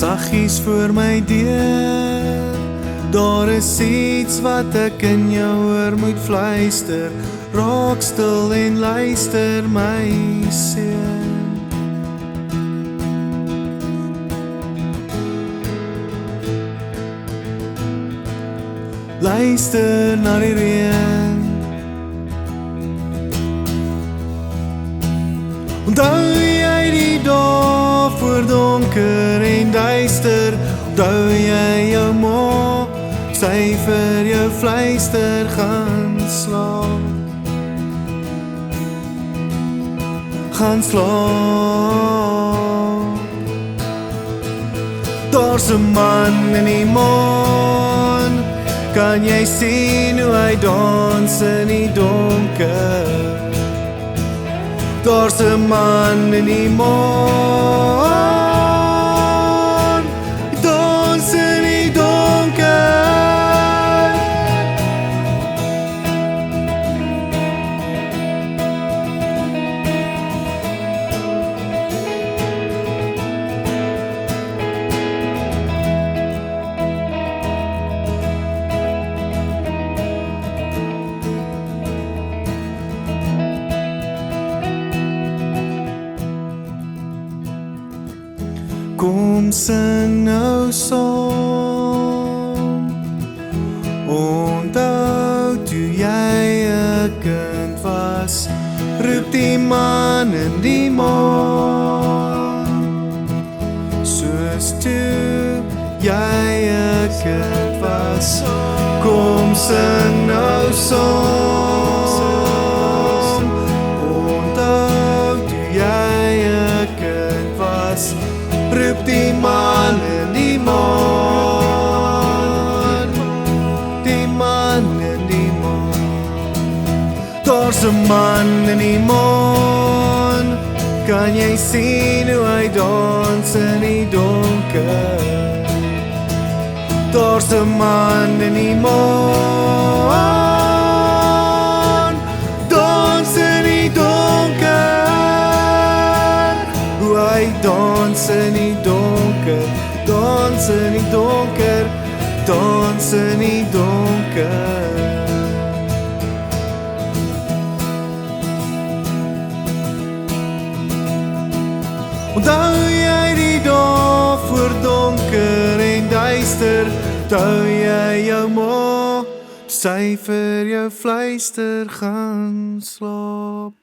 Saggies voor my deur. Daar is iets wat ek in jou oor moet fluister. Raak stil en luister my seun. Luister na die reën. Onthou jy die dae voor donker en duister? Onthou jy jou ma, sy vir jou fluister gaan slaap? Gaan slaap. Daar's 'n man in die maan, kan jy sien hoe hy dans in die donker? Daar's 'n man in die maan, hy dans in die donker. Kom sing nou saam. Onthou toe jy 'n kind was, roep die man in die maan. Soos toe jy 'n kind was, kom sing nou saam. Onthou toe jy 'n kind was, roep die man in die maan. Die man in die maan. Daar's 'n man in die maan, kan jy sien hoe hy dans in die donker? Daar's 'n man in die maan, dans in die donker. Hoe hy dans in die donker, dans in die donker, dans in die donker. Onthou jy die dae voor donker en duister? Onthou jy jou ma, sy vir jou fluister gaan slaap?